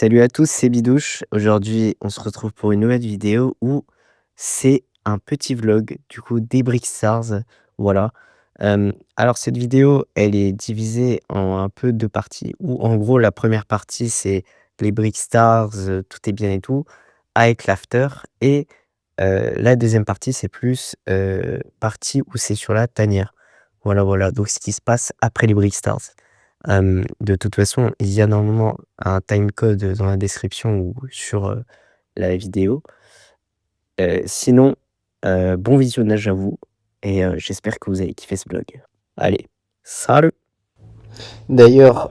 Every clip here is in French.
Salut à tous, c'est Bidouche. Aujourd'hui, on se retrouve pour une nouvelle vidéo où c'est un petit vlog du coup des Brick Stars. Voilà. Alors cette vidéo, elle est divisée en un peu 2 parties où en gros la première partie c'est les Brick Stars, tout est bien et tout, avec l'after et la deuxième partie c'est plus, partie où c'est sur la tanière. Voilà, voilà, donc ce qui se passe après les Brick Stars. De toute façon, il y a normalement un timecode dans la description ou sur, la vidéo. Sinon, bon visionnage à vous et j'espère que vous avez kiffé ce vlog. Allez, salut! D'ailleurs,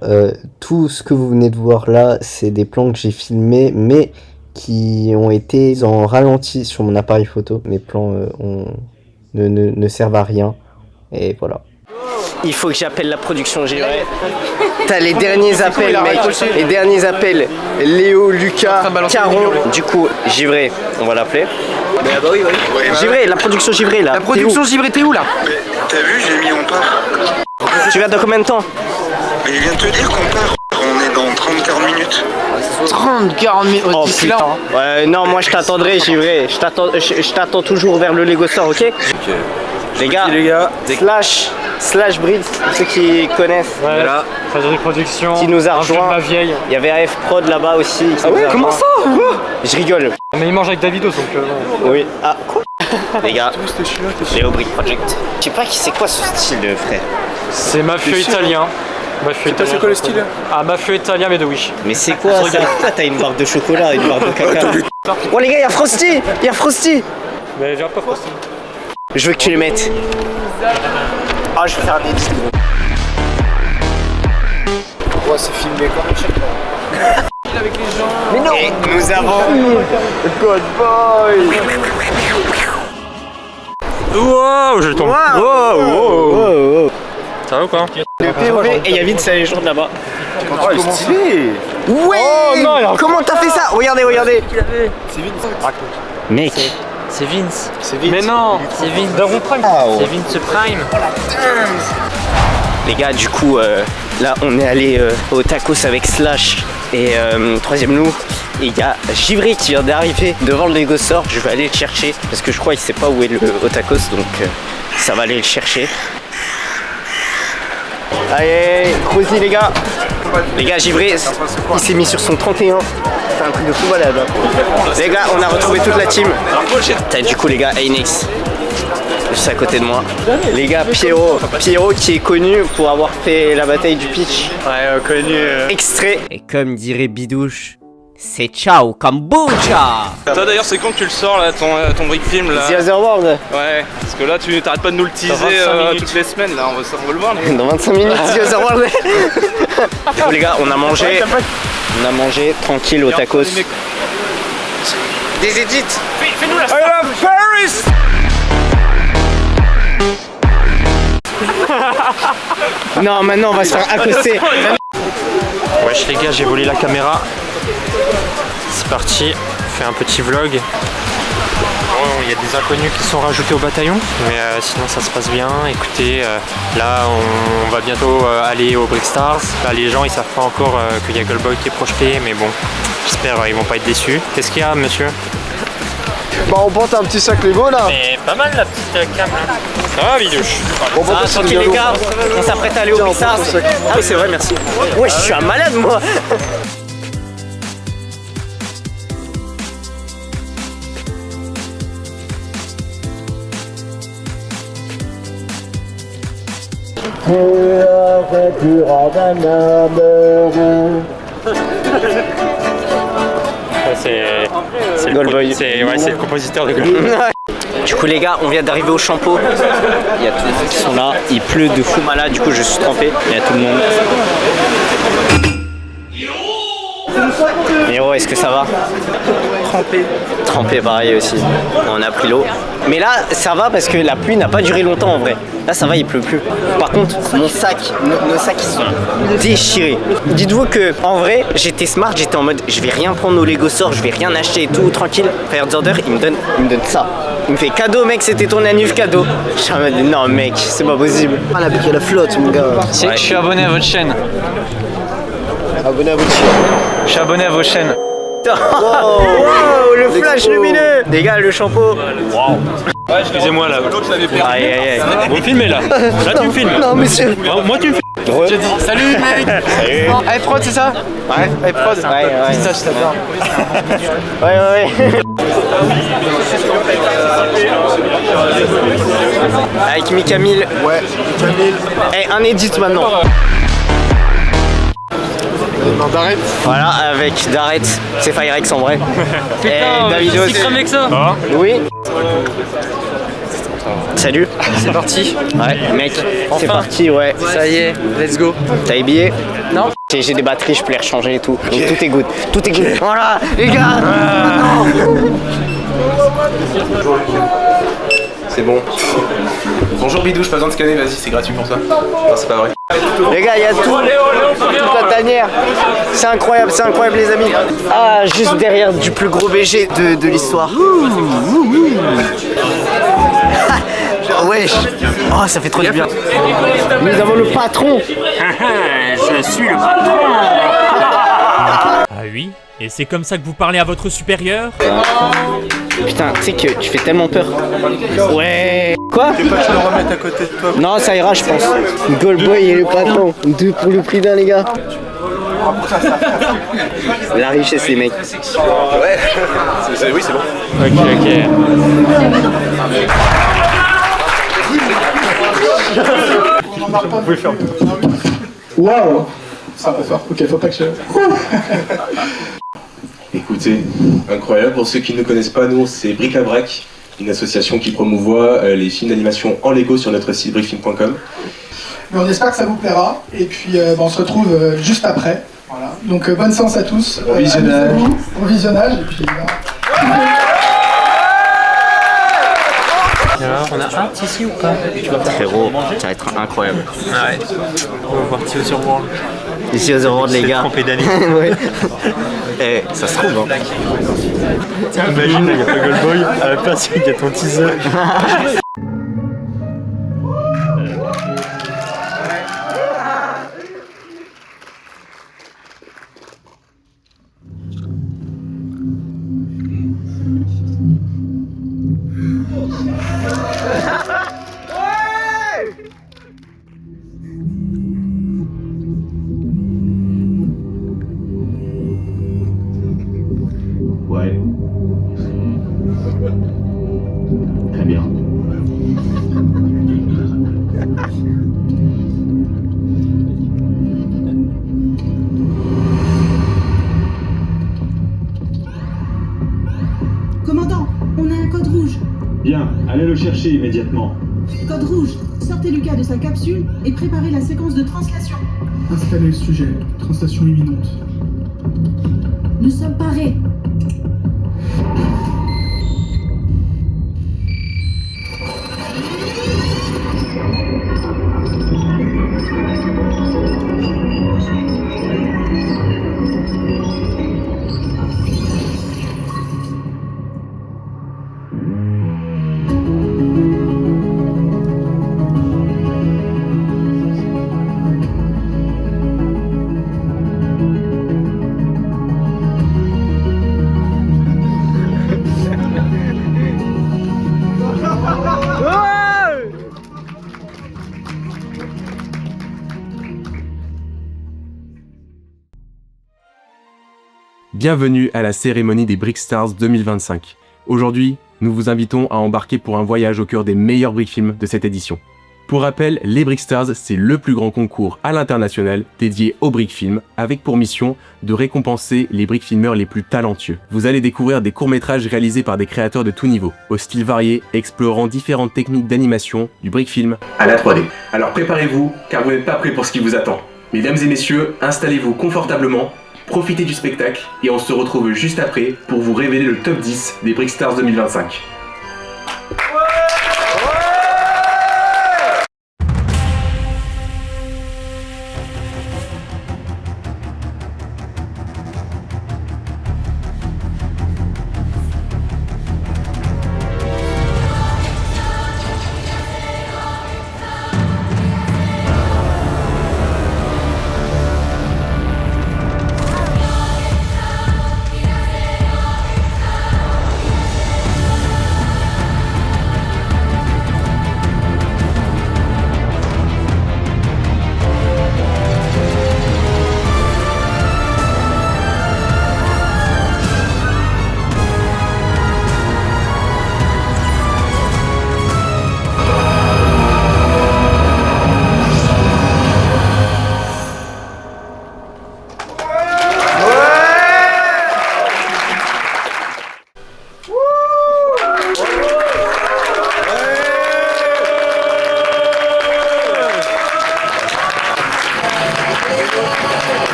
tout ce que vous venez de voir là, c'est des plans que j'ai filmés, mais qui ont été en ralenti sur mon appareil photo. Mes plans ne servent à rien, et voilà. Il faut que j'appelle la production Givré. T'as les derniers appels, mec. Les derniers appels. Léo, Lucas, Caron. Du coup, Givré, on va l'appeler. Bah oui, oui. Givré, la production Givré là. La production Givré, t'es où là? T'as vu, j'ai mis on part. Tu viens dans combien de temps? Mais il vient de te dire qu'on part. On est dans 30-40 minutes. 30-40 minutes. Oh putain. Ouais, non, moi je t'attendrai, Givré. Je t'attends toujours vers le Lego Store, ok? Les gars, slash Breeds, pour ceux qui connaissent. Ouais, là, Fabrique Production, qui nous a rejoint. Il y avait AF Prod là-bas aussi. Ah ouais, comment ça? Je rigole. Mais il mange avec Davidos donc oui. Ah, quoi? Les gars, Léo Brick Project. Je sais pas c'est quoi ce style, frère. c'est mafieux italien. C'est quoi le style? Ah, mafieux italien mais de Wish. Mais c'est quoi ça? Ah, t'as une barre de chocolat, une barre de caca. Oh les gars, y'a Frosty! Mais j'ai pas Frosty. Je veux que tu les mettes. Ah, je vais faire un edit. Ouais, c'est filmé comme avec les gens. Mais non. Et nous avons God Boy. Wow, je tombe. Wow. Ça va ou quoi? Le POV et il y a vite sa légende là-bas. Oh, stylé. Ouais. Oh non, comment t'as fait ça? Regardez. C'est vite. Mec. C'est Vince. Mais non. C'est Vince. Dragon Prime. C'est Vince Prime. Les gars, du coup, là, on est allé au tacos avec Slash et troisième loup. Et il y a Givré qui vient d'arriver devant le Lego Store. Je vais aller le chercher parce que je crois qu'il sait pas où est le tacos, donc ça va aller le chercher. Allez, Crozy les gars. Les gars, Givré, il s'est mis sur son 31. C'est un truc de fou malade. Les gars, on a retrouvé toute la team. T'as du coup les gars, Ainex. Juste à côté de moi. Les gars, Pierrot qui est connu pour avoir fait la bataille du pitch. Ouais, connu. Extrait. Et comme dirait Bidouche, c'est ciao kombucha! Toi d'ailleurs c'est quand que tu le sors là, ton brick film là? The Otherworld. Ouais, parce que là tu t'arrêtes pas de nous le teaser toutes les semaines là, on va le voir là. Dans 25 minutes, The Otherworld. Du coup les gars, on a mangé tranquille au tacos. Des edits. Fais-nous la I love Paris. Non, maintenant on va se faire accoster. Wesh les gars, j'ai volé la caméra. C'est parti, on fait un petit vlog. Bon, il y a des inconnus qui sont rajoutés au bataillon, mais sinon ça se passe bien. Écoutez, là on va bientôt aller au Brick Stars. Là les gens ils savent pas encore qu'il y a Goldboy qui est projeté, mais bon, j'espère ils vont pas être déçus. Qu'est-ce qu'il y a monsieur? Bah, on porte un petit sac Lego là. Mais pas mal la petite cam là. Ça va Bidouche? Bon, Ah, tranquille les gars, on s'apprête à aller au Brick Stars. Ah oui c'est vrai, merci. Ouais, je suis un malade moi. C'est Goldboy. C'est le compositeur de Goldboy. Du coup les gars, on vient d'arriver au Champeau. Il y a tous les gens qui sont là. Il pleut de fou malade, du coup je suis trempé. Il y a tout le monde. Miro, est-ce que ça va? Trempé pareil aussi. On a pris l'eau. Mais là ça va parce que la pluie n'a pas duré longtemps en vrai. Là ça va, il pleut plus. Par contre mon sac, nos sacs ils sont déchirés. Dites-vous que en vrai j'étais smart, j'étais en mode je vais rien prendre au Lego Store, je vais rien acheter et tout, tranquille. Fire Order il me donne ça. Il me fait cadeau mec, c'était ton anniv cadeau. Je suis en mode non mec, c'est pas possible. Ah, la flotte, mon gars. Je suis abonné à votre chaîne. Abonnez à votre chaîne. Je suis abonné à vos chaînes. Wow, le flash lumineux. Les gars, le shampoo. Excusez-moi là. Aïe, aïe, aïe. Vous me filmez là. Là tu me filmes. Non, monsieur. Moi tu me filmes. J'ai dit salut mec. Salut. Hey Prod, c'est ça? Ouais, hey Prod. Ouais. Ça, je t'adore. Ouais. Avec Mikamil. Ouais, Camille. Et un edit maintenant. Non, d'arrête. Voilà, avec Daret. C'est Firex en vrai. Et David Si crame avec ça. Oui. Salut. C'est parti. Ouais, mec, c'est Enfin. parti, ouais. Ça y est, let's go. T'as les billets? Non. J'ai des batteries, je peux les rechanger et tout. Donc tout est good. Tout est good. Voilà, les gars. C'est bon. Bonjour Bidou, j'ai pas besoin de scanner, vas-y, c'est gratuit pour ça. Non, c'est pas vrai. Les gars, il y a tout. Toute la tanière. C'est incroyable les amis. Ah, juste derrière du plus gros BG de l'histoire. Wesh. Oh, ça fait trop du bien. Nous avons le patron. Je suis le patron. Ah oui? Et c'est comme ça que vous parlez à votre supérieur? Putain, tu sais que tu fais tellement peur. Ouais. Quoi? Tu veux pas que je le remette à côté de toi? Non, ça ira, je pense. Goldboy et le patron. Deux pour le prix d'un, les gars. La richesse, les mecs. Ouais. Oui, c'est bon. Ok. Vous pouvez faire. Waouh! Ça va fort. Ok, faut pas que je. Écoutez, incroyable. Pour ceux qui ne nous connaissent pas, nous, c'est Bric à Brac, une association qui promouvoit les films d'animation en Lego sur notre site brickfilm.com. Mais on espère que ça vous plaira. Et puis on se retrouve juste après. Voilà. Donc bonne séance à tous. Bon visionnage. Bon visionnage. Et puis, Alors, on a un ici ou pas? Frérot, ça va être incroyable. Ouais. On va voir Tio sur World. Ici aux Eurodes, les gars. Trompé d'année. Ouais. Eh, ça se trouve, hein. Imagine, il n'y a pas Goldboy, à la place, il y a ton teaser. Ouais. Très bien. Commandant, on a un code rouge. Bien, allez le chercher immédiatement. Code rouge. Sortez Lucas de sa capsule et préparez la séquence de translation. installez le sujet. Translation imminente. Nous sommes parés. Bienvenue à la cérémonie des Brickstars 2025. Aujourd'hui, nous vous invitons à embarquer pour un voyage au cœur des meilleurs brickfilms de cette édition. Pour rappel, les Brickstars, c'est le plus grand concours à l'international dédié aux brickfilms, avec pour mission de récompenser les brickfilmeurs les plus talentueux. Vous allez découvrir des courts-métrages réalisés par des créateurs de tout niveau, au style varié, explorant différentes techniques d'animation, du brickfilm À la 3D. Alors préparez-vous, car vous n'êtes pas prêts pour ce qui vous attend. Mesdames et messieurs, installez-vous confortablement, profitez du spectacle, et on se retrouve juste après pour vous révéler le top 10 des Brickstars 2025.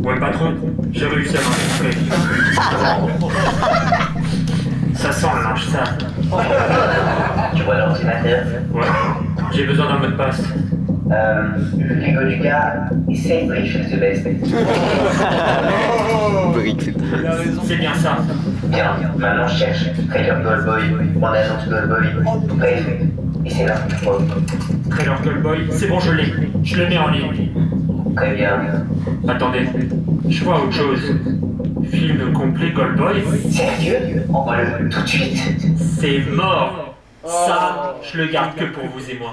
Ouais patron, j'ai réussi à m'infiltrer. Ça sent le linge sale. Tu vois l'ordinateur? Ouais, j'ai besoin d'un mot de passe. Le frigo du gars, c'est Brick the best. C'est bien ça. Bien, maintenant je cherche Trailer Goldboy, mon agence Goldboy. Bref, et c'est là. Trailer Goldboy, c'est bon, je l'ai. Je le mets en ligne. Très bien. Attendez, je vois autre chose. Film complet Goldboy. Sérieux? Envoie-le tout de suite. C'est mort. Ça, je le garde que pour vous et moi.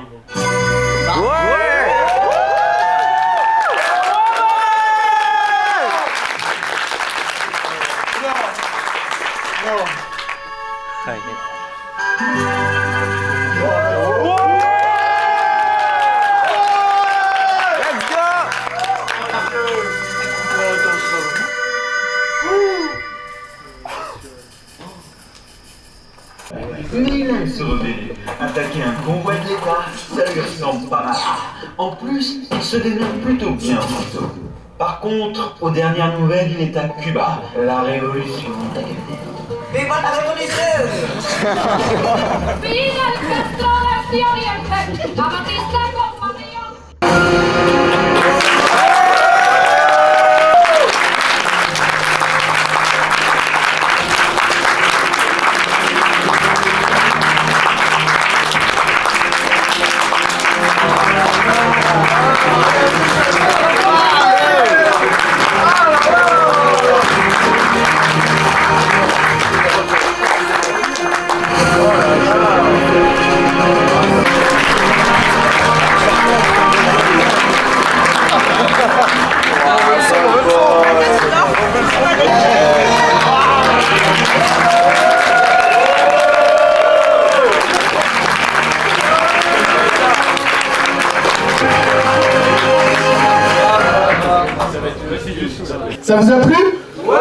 Nul se rebeller. Attaquer un convoi de l'État, ça lui ressemble pas mal. En plus, il se dénomme plutôt bien, Franco. Par contre, aux dernières nouvelles, il est à Cuba. La révolution. Viva la révolution! Viva el Castro de Oriente! La Batista con Ça vous a plu? Ouais.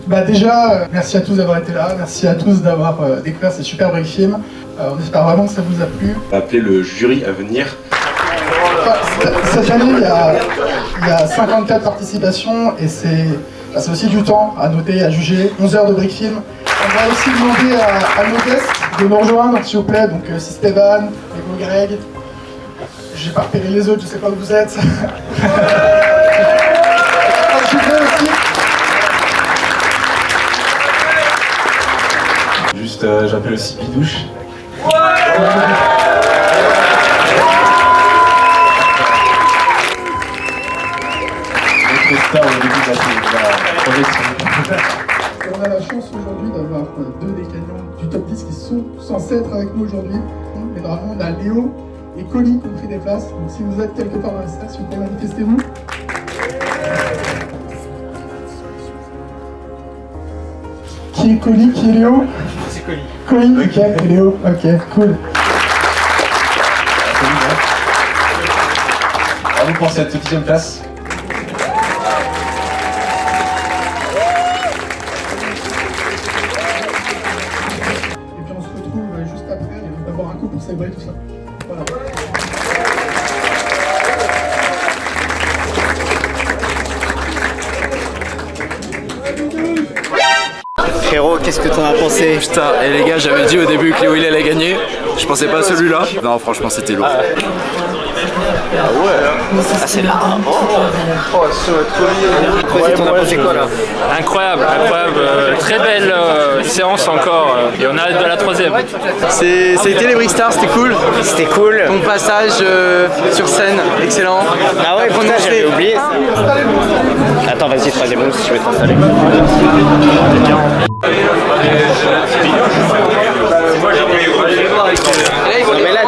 Bah déjà, merci à tous d'avoir été là, merci à tous d'avoir découvert ces super brick films. On espère vraiment que ça vous a plu. Appelez le jury à venir. Enfin, cette année, il y a 54 participations et c'est aussi du temps à noter, à juger. 11 heures de brick film. On va aussi demander à nos guests de nous rejoindre, s'il vous plaît. Donc si Stéphane, Hugo, Greg. J'ai pas repéré les autres, je sais pas où vous êtes. Aussi. Juste, j'appelle aussi Bidouche. Notre star au début de la projection. On a la chance aujourd'hui d'avoir deux des gagnants du top 10 qui sont censés être avec nous aujourd'hui. Mais normalement, on a Léo et Colis qui ont pris des places. Donc si vous êtes quelque part dans la salle, s'il vous plaît, manifestez-vous. Qui est Colis? Qui est Léo? C'est Colis. Colis, ok, et Léo, ok, cool. Bravo pour cette 10e place. Et puis on se retrouve juste après, et on va boire un coup pour célébrer tout ça. Voilà. Frérot, qu'est-ce que t'en as pensé? Putain, et les gars, j'avais dit au début que Léo allait gagner. Je pensais pas à celui-là. Non, franchement, c'était lourd. Ah ouais, c'est là. Oh, t'en as pensé quoi là? Incroyable, incroyable. Très belle séance encore. Et on a hâte de la troisième. C'était les Brick Stars, c'était cool. C'était cool. Ton passage sur scène, excellent. Ah ouais, putain, j'avais oublié ça. Attends, vas-y, troisième mot si tu veux t'installer. Non mais là,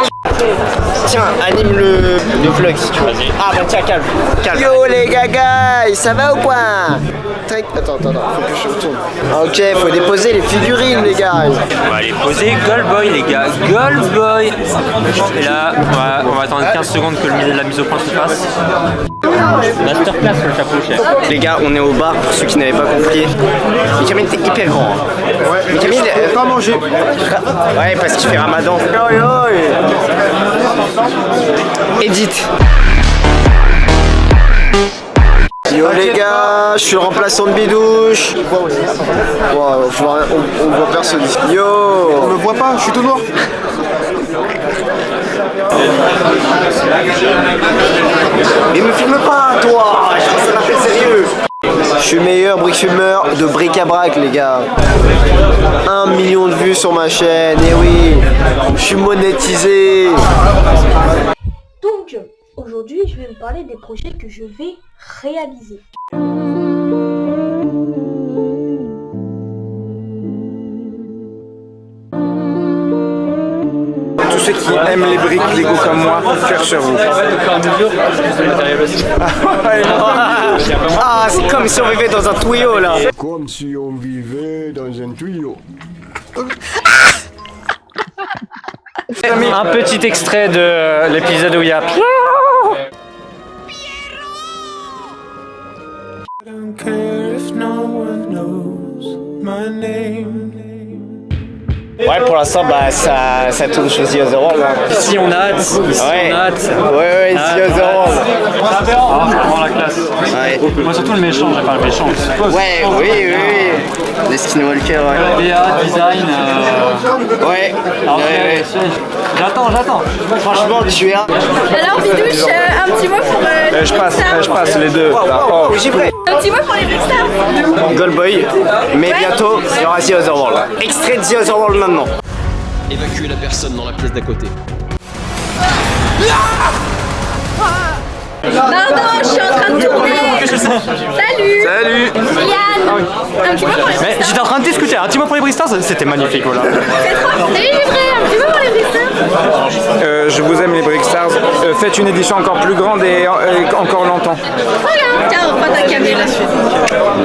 tiens, anime le vlog si tu veux. Ah bah tiens, calme. Yo les gagas, ça va ou quoi? Attends, faut que je retourne. Ok, faut déposer les figurines les gars. On va aller poser Goldboy les gars, Goldboy. Et là, on va attendre 15 secondes que la mise au point se passe. Masterclass le chapeau chef. Les gars, on est au bar pour ceux qui n'avaient pas compris. Mais Camille, t'es hyper grand. Hein. Mais Camille, pas manger. Ouais, parce qu'il fait ramadan. Edith. Yo les gars, je suis le remplaçant de Bidouche. Wow, on voit personne. Yo. On me voit pas, je suis tout noir. Mais me filme pas, toi. Je pense que ça m'appelle sérieux. Je suis meilleur brick-fumeur de bric-à-brac, les gars. 1 million de vues sur ma chaîne, et oui. Je suis monétisé. Donc, aujourd'hui, je vais vous parler des projets que je vais réaliser. Tous ceux qui aiment les briques Lego comme moi, cœur sur vous. Ah, c'est comme si on vivait dans un tuyau là. Comme si on vivait dans un tuyau. Un petit extrait de l'épisode où il y a Ouais, pour l'instant, bah, ça tourne chez The Other World. Hein. Ici on a hâte, ici ouais. on a hâte. Ouais, The Other World. Ah, vraiment la classe. Ouais. Moi surtout le méchant, j'ai pas le méchant. Ouais, oui. Les Skinwalker, ouais. BA, design. Ouais. J'attends. Franchement, tu es un. Alors, Bidouche, un petit mot pour les Je passe les deux. Oh. J'y vais. Un petit mot pour les Brickstars. Goldboy, mais bientôt, il y aura The Other World. Extrait de The Other World maintenant. Évacuez la personne dans la pièce d'à côté. Pardon, je suis en train de tourner. Salut. Salut. C'est Yann. Un petit mot pour les Brickstars. J'étais en train de discuter, un petit mot pour les Brickstars, c'était magnifique, voilà. C'est trop livré, un petit mot pour les Brickstars. Je vous aime les Brickstars. Faites une édition encore plus grande et encore longtemps. Regarde, tiens, reprends ta caméra la suite.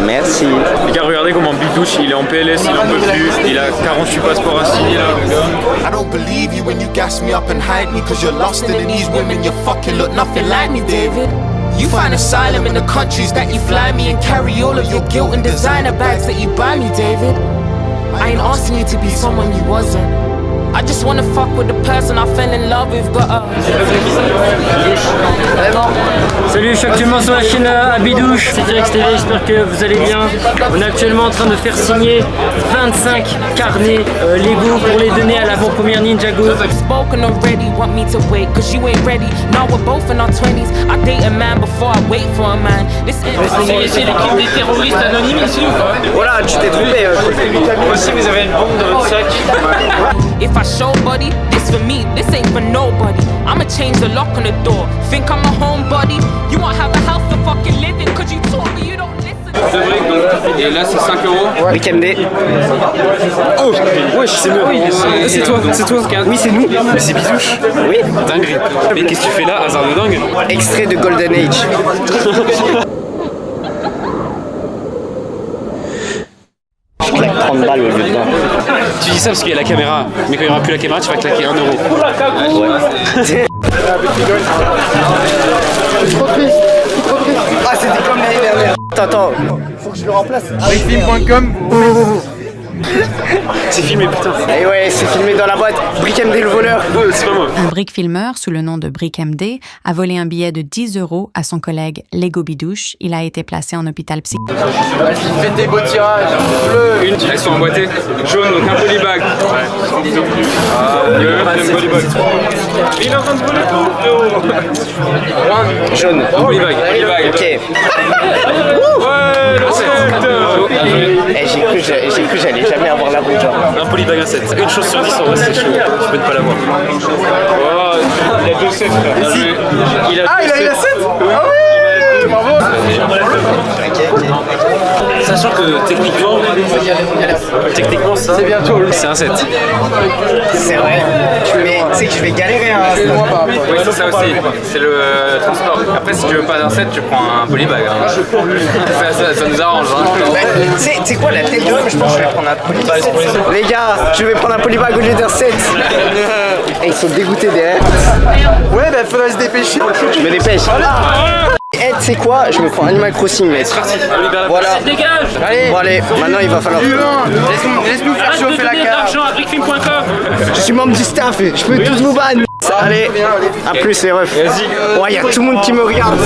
Merci. Les gars, regardez comment Bidouche, il est en PLS, il en peut plus. Il a 48 passeports à signer là. I don't believe you when you gas me up and hide me, cause you're lost in these women, you fucking look nothing like me, David. You find asylum in the countries that you fly me and carry all of your guilt and designer bags that you buy me, David. I ain't asking you to be someone you wasn't. I just wanna fuck with the person I fell in love with, but Salut, je suis actuellement sur la chaîne à Bidouche, c'est Direct TV, j'espère que vous allez bien. On est actuellement en train de faire signer 25 carnets Lego pour les donner à l'avant-première Ninjago. Spoken already, want me to wait, cause you ain't ready. Now we're both in our 20s. I date a man before I wait for a man. C'est l'équipe des terroristes anonymes ici ou pas? Voilà, tu t'es trompé. Moi aussi, vous avez une bombe dans votre sac. If I show body, this for me, this ain't for nobody. I'ma change the lock on the door. Think I'm a homebody? You won't have a house to fucking live in, cause you told me you don't listen. Deux briques donc. Et là c'est 5 €. Brick MD. Oh, wesh, c'est moi. C'est toi. Oui, c'est nous. Mais c'est Bidouche. Oui. Dinguerie. Mais qu'est-ce que tu fais là, hasard de dingue? Extrait de Golden Age. Je claque 30 balles au lieu de 20. Tu dis ça parce qu'il y a la caméra, mais quand il n'y aura plus la caméra, tu vas claquer 1 €. Ouais. Ah, c'était comme l'année dernière. Attends. Faut que je le remplace. Brickfilm.com. C'est filmé, putain. Et ouais, c'est filmé dans la boîte. Brick MD le voleur. C'est pas moi. Un brick-filmeur, sous le nom de Brick MD, a volé un billet de 10 € à son collègue Lego Bidouche. Il a été placé en hôpital psychiatrique. Vas-y, fais tes beaux tirages. Bleu. Elles sont emboîtées. Jaune, donc un polybag. Ouais. Ah, un polybag. Il est en train de voler tout. Jaune. Polybag. Ok. Ouais, le 7. J'ai cru que j'allais jamais avoir la bonne genre. Un polybag à 7. Une chose sur 10 en vrai, c'est chaud. Tu peux ne pas l'avoir. Oh, il a 2 7 frère. Il a 7. Ah oui, bravo. Sachant que techniquement ça, c'est bientôt. C'est un 7. C'est vrai. Mais tu sais que je vais galérer hein. Oui, c'est ça aussi. C'est le transport. Après, si tu veux pas un 7, tu prends un polybag. Hein. Ça nous arrange. Hein. Tu sais quoi, la tête de homme, je pense que je vais prendre un polybag. Les gars, je vais prendre un polybag au lieu d'un 7. Et ils sont dégoûtés derrière. Ouais, bah faudrait se dépêcher. Je me dépêche. hey, tu sais quoi, je me prends Animal Crossing, mec. Voilà. Dégage. Bon allez, maintenant il va falloir... Laisse-nous faire chauffer la carte. Argent à brickfilm.com. Je suis membre du staff, je peux tous vous ban. Allez, à plus les refs. Ouais, y'a tout le monde qui me regarde.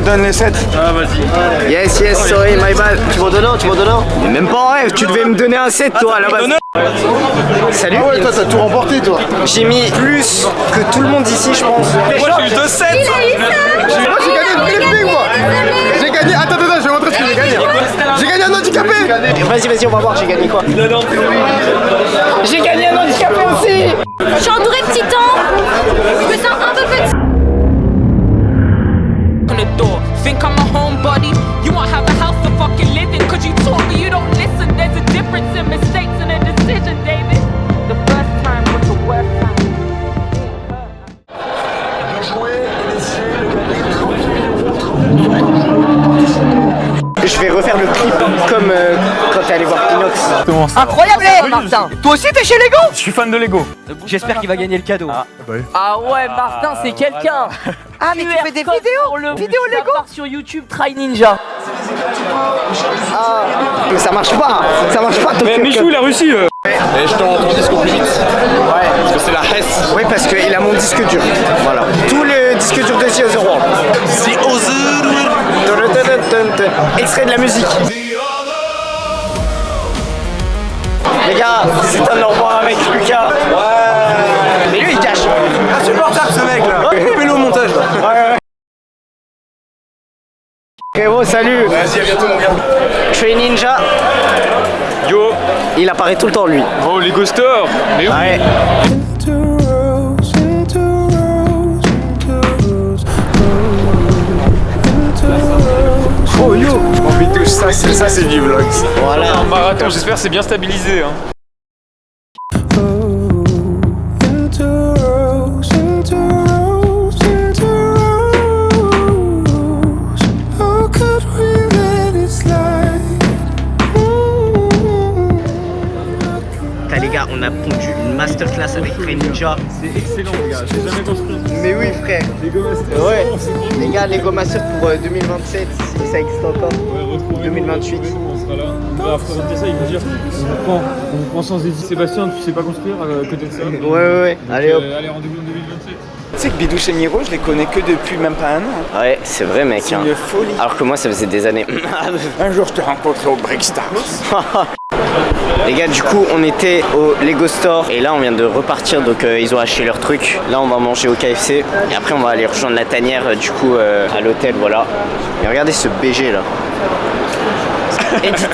Donne les 7. Ah, vas-y. Yes, sorry, my bad. Tu m'en donnes un, Mais même pas en rêve, tu devais me donner un 7 toi à la base. Salut. Ah ouais, toi t'as tout remporté toi. J'ai mis plus que tout le monde ici, je pense. Moi j'ai eu 2 7. Moi j'ai gagné le briefing moi. J'ai gagné, attends, je vais montrer ce que j'ai gagné. J'ai gagné un handicapé. Vas-y, on va voir, j'ai gagné quoi. J'ai gagné un handicapé aussi. Je suis entourée de titans. Je me sens un peu petit. On the door. Think I'm a homebody. You won't have a house to fucking live in. Cause you talk but you don't listen. There's a difference in mistakes and a decision, David. The first time was the worst time. Je vais refaire le clip comme quand t'es allé voir Inox. Incroyable, Martin. Toi aussi t'es chez Lego? Je suis fan de Lego. J'espère qu'il va gagner le cadeau. Ah ouais, Martin, c'est quelqu'un. Ah mais tu fais des vidéos? Vidéos Lego? Sur YouTube, Try Ninja. Mais ça marche pas, Mais Michou il a réussi. Et je t'en disque au plus vite. Ouais. Parce que c'est la Hess. Oui, parce qu'il a mon disque dur. Voilà. Tout le disque dur de The Other World. The Other World. Extrait de la musique. Les gars, c'est un au revoir avec Lucas. Ouais. Mais lui il cache. Insupportable ce mec là. Coupez-le au montage. Ouais. Frérot, salut. Vas-y, à bientôt mon gars. Try Ninja. Yo. Il apparaît tout le temps lui. Oh Lego Store. Mais oui. Ouais. Oh yo, on touche ça c'est du vlog. Voilà. Un marathon, j'espère que c'est bien stabilisé. Hein. Les gars, on a pondu une masterclass avec Try Ninja. C'est excellent les gars, j'ai jamais construit. Mais oui frère. Lego Master. Ouais. Les gars, Lego Master pour 2027, si ça existe encore. Ouais, 2028. On sera là. On va présenter ça, il va dire on prend sans hésiter. Sébastien, tu sais pas construire à côté de ça. Ouais. Allez hop. Allez, rendez-vous en 2027. Tu sais que Bidouche et Miro, je les connais que depuis même pas un an. Ouais, c'est vrai mec. C'est une folie. Alors que moi ça faisait des années. Un jour je te rencontrerai au Brickstars. Les gars, du coup, on était au Lego Store et là on vient de repartir, donc ils ont acheté leurs trucs. Là on va manger au KFC et après on va aller rejoindre la tanière du coup à l'hôtel, voilà. Et regardez ce BG là. Edit.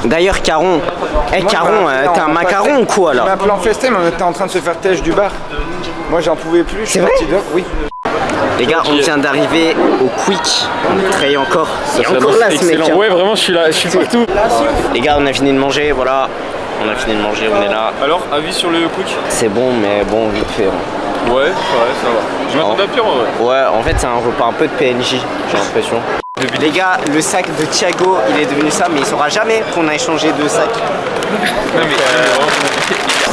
D'ailleurs Caron, Caron, t'es un macaron ou quoi là? On a un plan festin mais on était en train de se faire têche du bar. Moi j'en pouvais plus, je suis parti dehors, oui. Les gars, on vient d'arriver au Quick. On travaille encore. C'est encore là ce mec. Ouais, vraiment, je suis là, je suis partout. Les gars, on a fini de manger, voilà. On a fini de manger, on est là. Alors, avis sur le Quick? C'est bon, mais bon, vite fait. Hein. Ouais, ça va. Je m'attendais à pire en vrai. Ouais, en fait, c'est un repas un peu de PNJ, j'ai l'impression. Les gars, le sac de Thiago, il est devenu ça, mais il saura jamais qu'on a échangé deux sacs. Non, mais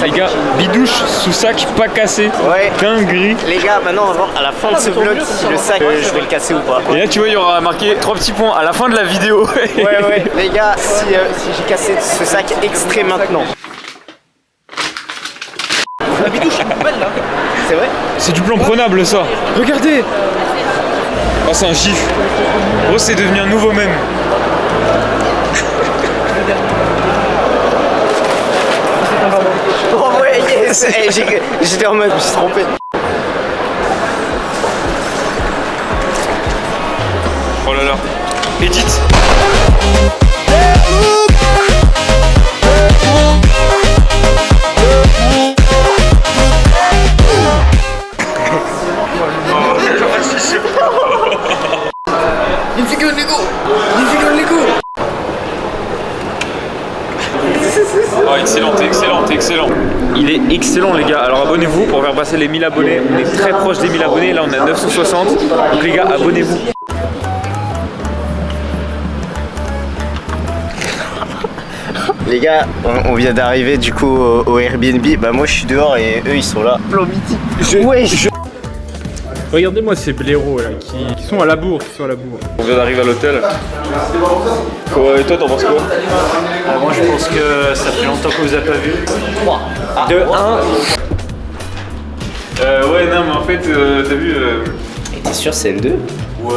les gars, Bidouche sous sac pas cassé. Ouais. Dinguerie. Les gars, maintenant on va voir à la fin de ce vlog si le sac je vais le casser ou pas. Et là tu vois il y aura marqué 3 petits points à la fin de la vidéo. Ouais. Les gars, si j'ai cassé ce sac, extrait maintenant. La Bidouche c'est une poubelle là. C'est vrai? C'est du plan prenable ça. Regardez. Oh c'est un gif. Gros c'est devenu un nouveau mème. Oh ouais, yes. J'étais en mode, je me suis trompé. Oh là là. Edith. Une figure Lego. Oh excellent. Il est excellent les gars, alors abonnez-vous pour faire passer les 1000 abonnés. On est très proche des 1000 abonnés, là on est à 960. Donc les gars, abonnez-vous. Les gars, on vient d'arriver du coup au Airbnb. Bah moi je suis dehors et eux ils sont là. Plan mythique. Ouais. Regardez-moi ces blaireaux là qui sont à la bourre, On vient d'arriver à l'hôtel. Et toi t'en penses quoi? Moi je pense que ça fait longtemps que vous avez pas vu. 3, 2, 1. Ouais non mais en fait t'as vu. Et t'es sûr c'est L2? Ouais.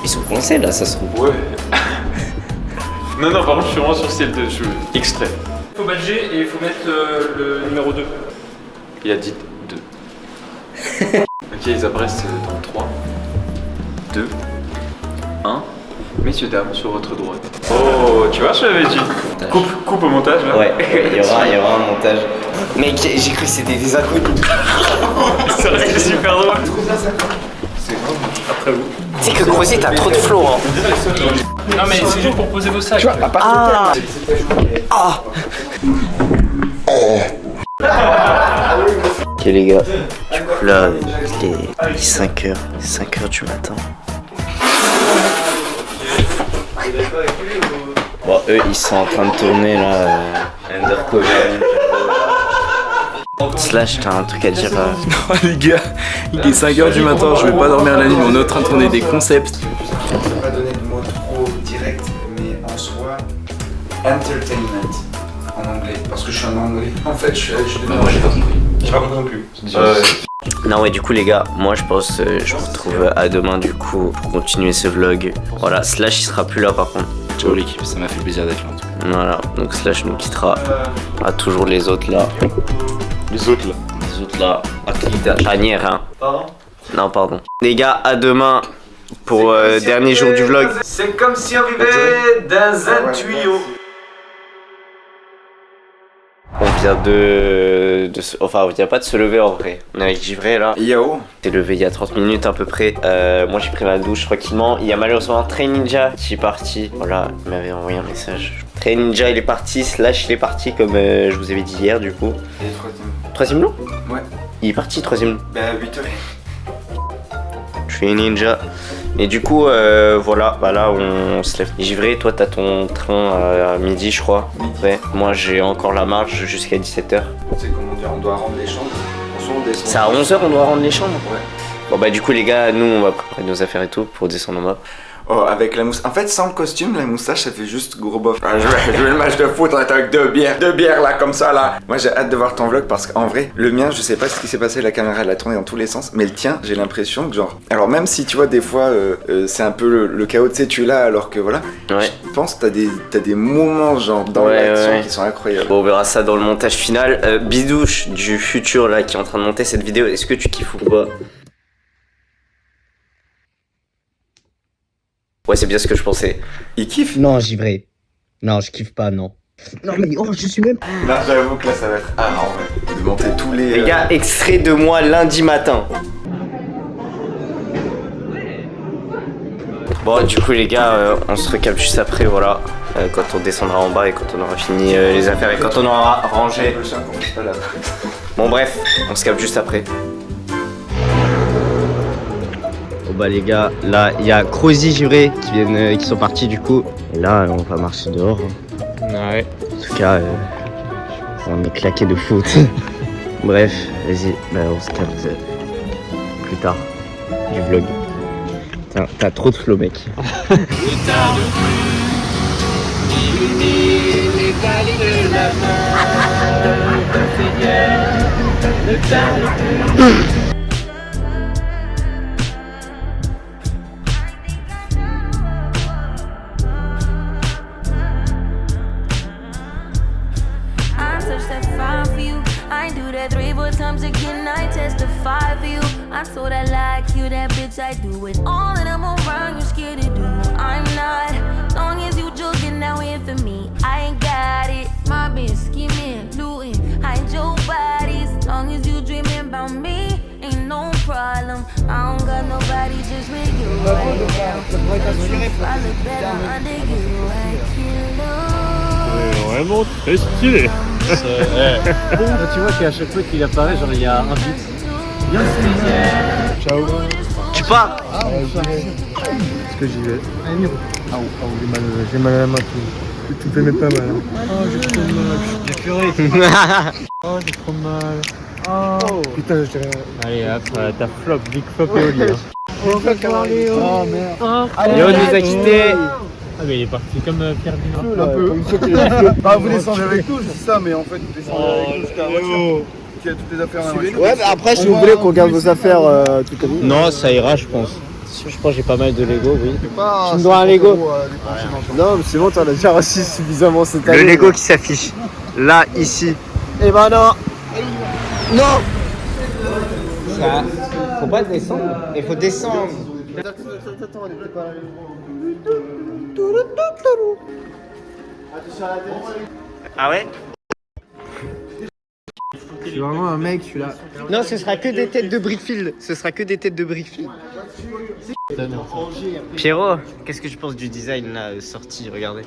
Ils sont coincés là ça se trouve. Ouais. Non par contre je suis vraiment sur celle de extrait. Il faut badger et il faut mettre le numéro 2. Il a dit 2. Ok, ils apparaissent dans 3, 2, 1. Messieurs, dames, sur votre droite. Oh, tu vois, je l'avais dit. Coupe au montage là. Ouais, il y aura un montage. Mec, j'ai cru que c'était des inconnus. C'est super drôle. C'est après vous. C'est que Crozet, t'as trop de flow. Hein. Non, mais c'est juste pour poser vos sacs. Tu vois, à part Ok les gars, du coup là, il est 5h du matin. Bon, eux ils sont en train de tourner là, Undercover. Slash, t'as un truc à dire Non les gars, il est 5h du matin, je vais pas dormir la nuit, on est en train de tourner des concepts. Je ne vais pas donner de mot trop direct, mais en soi, entertainment en anglais, parce que je suis en anglais. En fait, je moi j'ai pas compris. J'ai pas compris non plus. Non ouais du coup les gars, moi je pense je vous retrouve à demain du coup pour continuer ce vlog. Voilà, Slash il sera plus là par contre. Ciao l'équipe, ça m'a fait plaisir d'être là en tout cas. Voilà, donc Slash nous quittera. À toujours les autres là. Les autres là. À Chanière hein. Pardon? Non pardon. Les gars, à demain pour dernier jour du vlog. C'est comme si on vivait dans un tuyau. On vient enfin on vient pas de se lever en vrai. On est avec Givré là. Yo. T'es levé il y a 30 minutes à peu près. Moi j'ai pris ma douche tranquillement. Il y a malheureusement Train Ninja qui est parti. Voilà, il m'avait envoyé un message. Train Ninja il est parti, Slash il est parti comme je vous avais dit hier du coup. Et le Troisième lot? Ouais. Il est parti troisième lot. Bah 8h. Train Ninja. Et du coup voilà, bah là on se lève. Givré, toi t'as ton train à midi je crois. Ouais. Moi j'ai encore la marge jusqu'à 17h. Tu sais comment dire, on doit rendre les chambres. On descend. C'est à 11h on doit rendre les chambres? Ouais. Bon bah du coup les gars, nous on va préparer nos affaires et tout pour descendre en bas. Oh, avec la moustache. En fait, sans le costume, la moustache, ça fait juste gros bof. Je vais le match de foot, on est avec 2 bières là, comme ça là. Moi, j'ai hâte de voir ton vlog parce qu'en vrai, le mien, je sais pas ce qui s'est passé, la caméra elle a tourné dans tous les sens, mais le tien, j'ai l'impression que genre. Alors, même si tu vois, des fois, c'est un peu le chaos, tu sais, tu es là alors que voilà. Ouais. Je pense que t'as des moments genre dans l'action qui sont incroyables. Bon, on verra ça dans le montage final. Bidouche du futur là qui est en train de monter cette vidéo, est-ce que tu kiffes ou pas? Ouais, c'est bien ce que je pensais. Il kiffe? Non, Givré. Non, je kiffe pas, non. Non, mais oh, je suis même. Là, j'avoue que là, ça va être en vrai. De monter tous les. Les gars, extrait de moi lundi matin. Bon, du coup, les gars, on se recapte juste après, voilà. Quand on descendra en bas et quand on aura fini les affaires et quand on aura rangé. Bon, bref, on se capte juste après. Bah les gars, là il y a Crozet, Givré qui sont partis du coup. Et là on va marcher dehors. Ouais. En tout cas, on est claqué de foot. Bref, vas-y, bah, on se capte plus tard du vlog. T'as trop de flow mec. Times again, I testify for you. I told I like you, that bitch, I do it all and I'm around, you scared to do. I'm not, long as you joking now in for me, I ain't got it. My bitch scheming, looting, hide your bodies. Long as you dreaming about me, ain't no problem. I don't got nobody just with you right now. I look better under you, I can't lose. Vraiment très stylé. Tu vois qu'à chaque fois qu'il apparaît, genre il y a un beat. Ciao. Tu pars? que j'y vais. Allez, Miro. Ah, j'ai mal à la main. Tout fait même pas mal. Hein. Oh, j'ai trop mal. J'ai pleuré. Oh, j'ai trop mal. Oh. Putain, j'ai rien. Allez, hop, ta flop, big flop et Oli. Hein. Oh merde. Léo nous a quittés. Ah mais il est parti comme Ferdinand. Un peu. Ah, vous descendez avec nous, je dis ça, mais en fait vous descendez avec nous jusqu'à la voiture. Qui a toutes les affaires à la voiture. Ouais, mais après si vous voulez qu'on garde vos affaires tout à l'heure. Non, ça ira je pense. Je pense que j'ai pas mal de Lego, oui. Tu me dois un Lego. Non, mais c'est bon, t'en as déjà reçu suffisamment cette année. Le Lego qui s'affiche là, ici. Eh ben non. Non. Ça, faut pas descendre. Il faut descendre. Attends, on était pas là. Ah ouais? Je suis vraiment un mec, je suis là. Non, ce sera que des têtes de Brickfield. Ce sera que des têtes de Brickfield. Pierrot, qu'est-ce que tu penses du design là sorti? Regardez.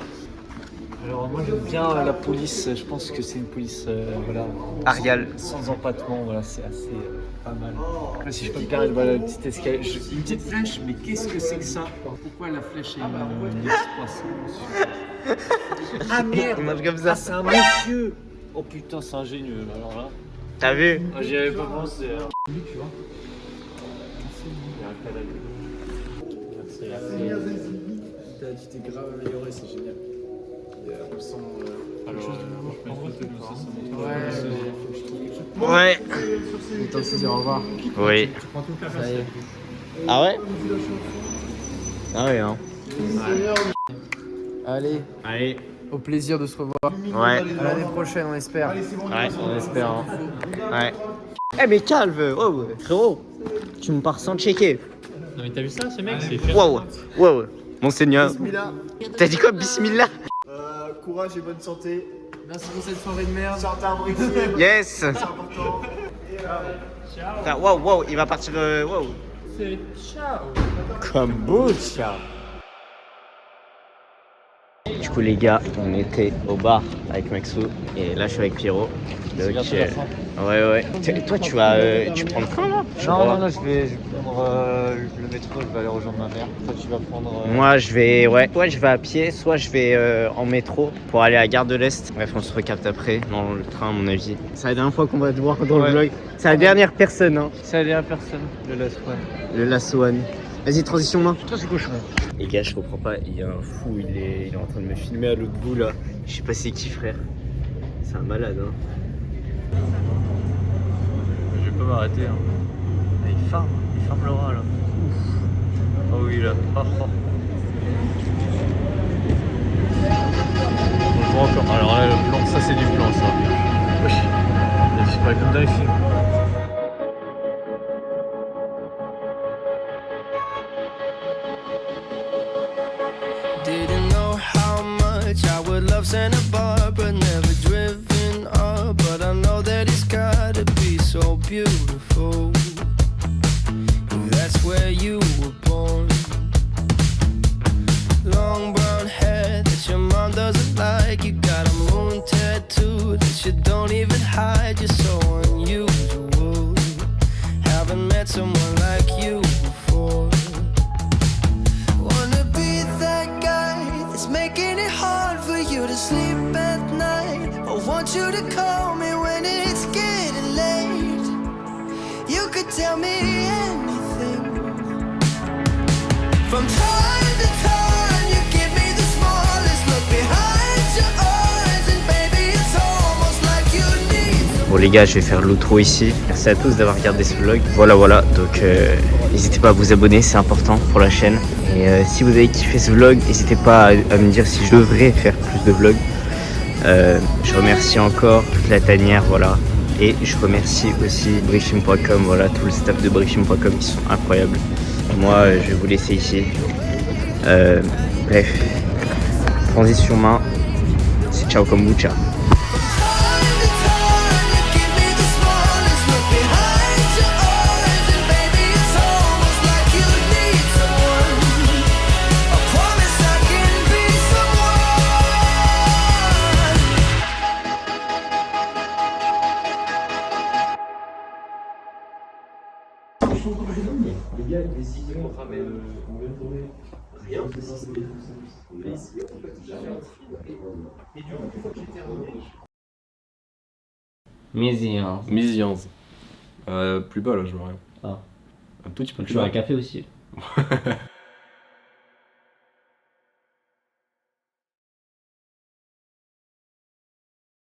Alors moi j'aime bien la police, je pense que c'est une police voilà, Arial. sans empattement, voilà, c'est assez pas mal. Là, si je peux me permettre, voilà, une petite escalier, une petite flèche, mais qu'est-ce que c'est que ça? Pourquoi la flèche est une X300? Ah merde, comme ça. Ah, c'est un monsieur. Oh putain, c'est ingénieux, alors là. T'as vu? J'y avais pas pensé. Tu vois. Merci. Tu t'es grave amélioré, c'est génial. On sent quelque chose de nouveau. Ouais. Il est temps de se dire au revoir. Oui. Ça y est. Ah ouais? Ah ouais, hein. Allez. Allez. Au plaisir de se revoir. Ouais. À l'année prochaine, on espère. Ouais, on espère. Hein. Ouais. Eh mais calme, oh, frérot, tu me pars sans checker. Non mais t'as vu ça ce mec? C'est Wow, wow, monseigneur. Bismillah. T'as dit quoi, bismillah? Courage et bonne santé. Merci pour cette soirée de merde. Sortez un briquet. Yes. C'est important. Ah, wow, wow, il va partir, wow. C'est ciao. Kombucha. Du coup les gars, on était au bar avec Maxou et là je suis avec Pierrot. Donc, ouais. Toi tu vas tu prends le train là? Non, je vais prendre le métro, je vais aller rejoindre ma mère. Toi tu vas prendre. Moi je vais soit je vais à pied, soit je vais en métro pour aller à Gare de l'Est. Bref, on se recapte après dans le train à mon avis. C'est la dernière fois qu'on va te voir dans le vlog. C'est la dernière personne hein. C'est la dernière personne, le last one. Le last one. Vas-y, transition main. Toi c'est cochon. Les gars, je comprends pas, il y a un fou, il est en train de me filmer à l'autre bout là. Je sais pas c'est qui frère. C'est un malade hein. Je vais pas m'arrêter hein. Il farme Laura là. Ouf. Oh oui là. Oh. On le voit encore. Alors là le plan, ça c'est du plan ça. Wesh. C'est pas comme dans les films. Didn't know how much I would love Santa Barbara, never driven up, but I know that it's gotta be so beautiful. That's where you were born. Long brown hair that your mom doesn't like. You got a moon tattoo that you don't even hide. You're so unusual. Haven't met someone like you before. Wanna be that guy that's making it hard for you to sleep at night. I want you to call me when it's getting late. You could tell me anything. From time to time you give me the smallest look behind your eyes, and baby it's almost like you need. Bon les gars, je vais faire l'outro ici. Merci à tous d'avoir regardé ce vlog. Voilà, donc n'hésitez pas à vous abonner, c'est important pour la chaîne. Et si vous avez kiffé ce vlog, n'hésitez pas à me dire si je devrais faire plus de vlogs. Je remercie encore toute la tanière, voilà. Et je remercie aussi Briefing.com, voilà, tout le staff de Briefing.com qui sont incroyables. Moi, je vais vous laisser ici. Bref, transition main, c'est ciao kombucha. Les gars, les idées, on ramène une bonne journée. Miziance. Plus bas là, je vois rien. Ah. Un tout petit peu Tu plus veux bas. un café aussi.